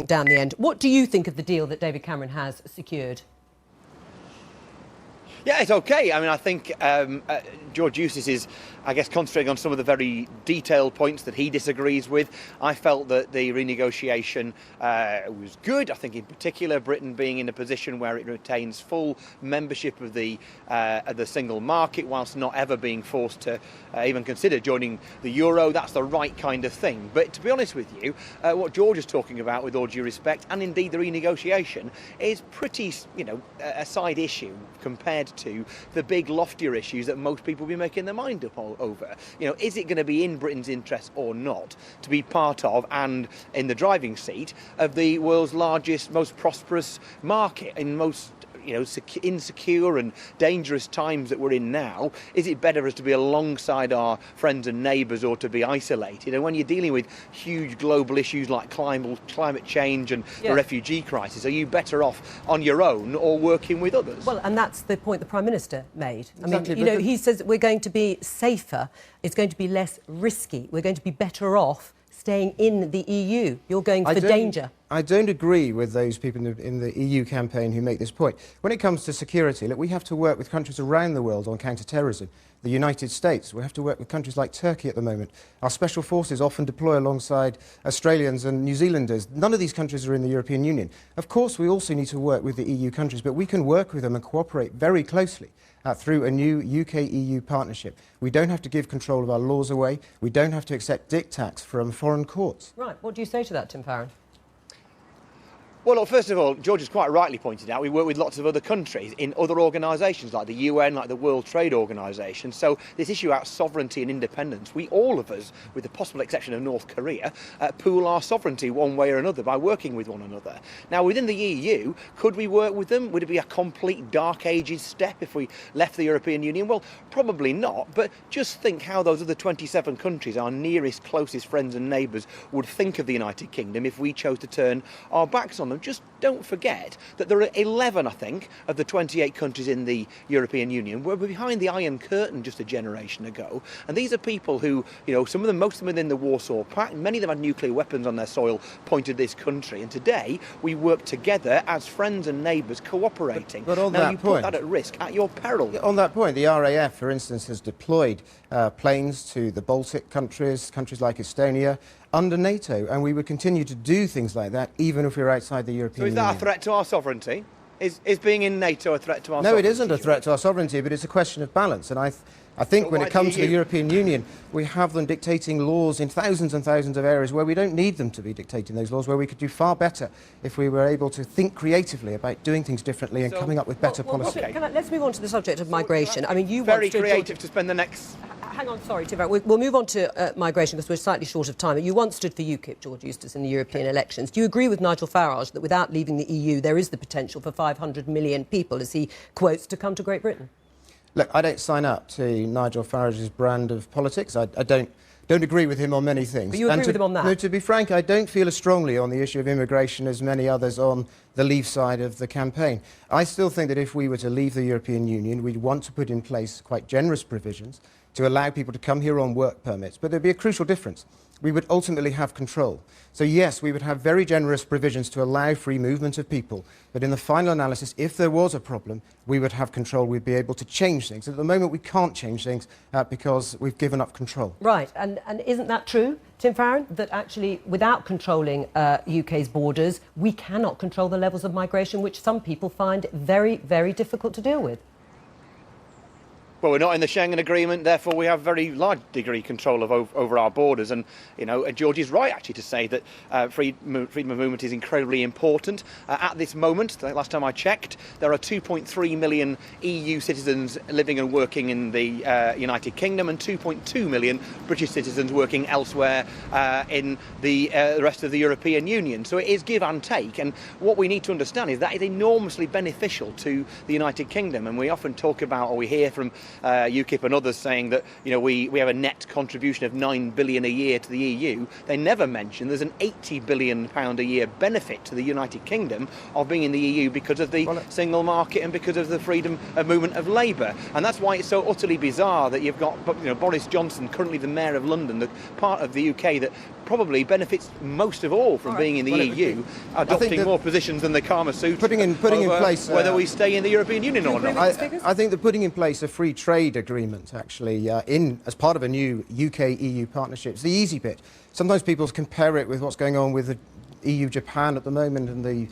down the end. What do you think of the deal that David Cameron has secured? Yeah, it's OK. I mean, I think George Eustice is, I guess, concentrating on some of the very detailed points that he disagrees with. I felt that the renegotiation was good. I think, in particular, Britain being in a position where it retains full membership of the single market, whilst not ever being forced to even consider joining the euro. That's the right kind of thing. But to be honest with you, what George is talking about, with all due respect, and indeed the renegotiation, is pretty, a side issue compared to the big, loftier issues that most people will be making their mind up over. Is it going to be in Britain's interest or not to be part of and in the driving seat of the world's largest, most prosperous market in most insecure and dangerous times that we're in now? Is it better for us to be alongside our friends and neighbours or to be isolated? And when you're dealing with huge global issues like climate change and the refugee crisis, are you better off on your own or working with others? Well, and that's the point the Prime Minister made. Exactly. I mean, he says we're going to be safer, it's going to be less risky, we're going to be better off staying in the EU. You're going for danger. I don't agree with those people in the EU campaign who make this point. When it comes to security, look, we have to work with countries around the world on counter-terrorism. The United States, we have to work with countries like Turkey at the moment. Our special forces often deploy alongside Australians and New Zealanders. None of these countries are in the European Union. Of course, we also need to work with the EU countries, but we can work with them and cooperate very closely through a new UK-EU partnership. We don't have to give control of our laws away. We don't have to accept diktats from foreign courts. Right. What do you say to that, Tim Farron? Well, look, first of all, George has quite rightly pointed out we work with lots of other countries in other organisations like the UN, like the World Trade Organisation. So this issue about sovereignty and independence, all of us, with the possible exception of North Korea, pool our sovereignty one way or another by working with one another. Now, within the EU, could we work with them? Would it be a complete Dark Ages step if we left the European Union? Well, probably not. But just think how those other 27 countries, our nearest, closest friends and neighbours, would think of the United Kingdom if we chose to turn our backs on them. Just don't forget that there are 11, I think, of the 28 countries in the European Union were behind the Iron Curtain just a generation ago. And these are people who, most of them within the Warsaw Pact, many of them had nuclear weapons on their soil pointed at this country. And today we work together as friends and neighbours cooperating. But on now, that you point, put that at risk at your peril. On that point, the RAF, for instance, has deployed planes to the Baltic countries, countries like Estonia, under NATO, and we would continue to do things like that even if we're outside the European Union. So is that a threat to our sovereignty? Is being in NATO a threat to our sovereignty? No, it isn't a threat to our sovereignty, but it's a question of balance. And I think when it comes to the European Union, we have them dictating laws in thousands and thousands of areas where we don't need them to be dictating those laws, where we could do far better if we were able to think creatively about doing things differently and coming up with better policy. Okay. Let's move on to the subject of migration. I mean, you very creative to spend the next... Hang on, sorry, Tim. We'll move on to migration because we're slightly short of time. You once stood for UKIP, George Eustice, in the European elections. Do you agree with Nigel Farage that without leaving the EU, there is the potential for 500 million people, as he quotes, to come to Great Britain? Look, I don't sign up to Nigel Farage's brand of politics. I don't agree with him on many things. But you agree with him on that? No, to be frank, I don't feel as strongly on the issue of immigration as many others on the Leave side of the campaign. I still think that if we were to leave the European Union, we'd want to put in place quite generous provisions to allow people to come here on work permits. But there'd be a crucial difference. We would ultimately have control. So yes, we would have very generous provisions to allow free movement of people. But in the final analysis, if there was a problem, we would have control. We'd be able to change things. At the moment, we can't change things because we've given up control. Right. And isn't that true, Tim Farron, that actually without controlling UK's borders, we cannot control the levels of migration, which some people find very, very difficult to deal with? Well, we're not in the Schengen Agreement, therefore we have very large degree control over our borders. And, George is right, actually, to say that freedom of movement is incredibly important. At this moment, the last time I checked, there are 2.3 million EU citizens living and working in the United Kingdom and 2.2 million British citizens working elsewhere in the rest of the European Union. So it is give and take. And what we need to understand is that is enormously beneficial to the United Kingdom. And we often talk about, or we hear from UKIP and others saying that we have a net contribution of £9 billion a year to the EU. They never mention there's an £80 billion a year benefit to the United Kingdom of being in the EU because of the single market and because of the freedom of movement of labour. And that's why it's so utterly bizarre that you've got Boris Johnson, currently the Mayor of London, the part of the UK that probably benefits most of all from being in the EU, adopting more positions than the Kama Sutra, putting in place whether we stay in the European Union or not. I think that putting in place a free trade agreement, actually, as part of a new UK-EU partnership, is the easy bit. Sometimes people compare it with what's going on with the EU-Japan at the moment and the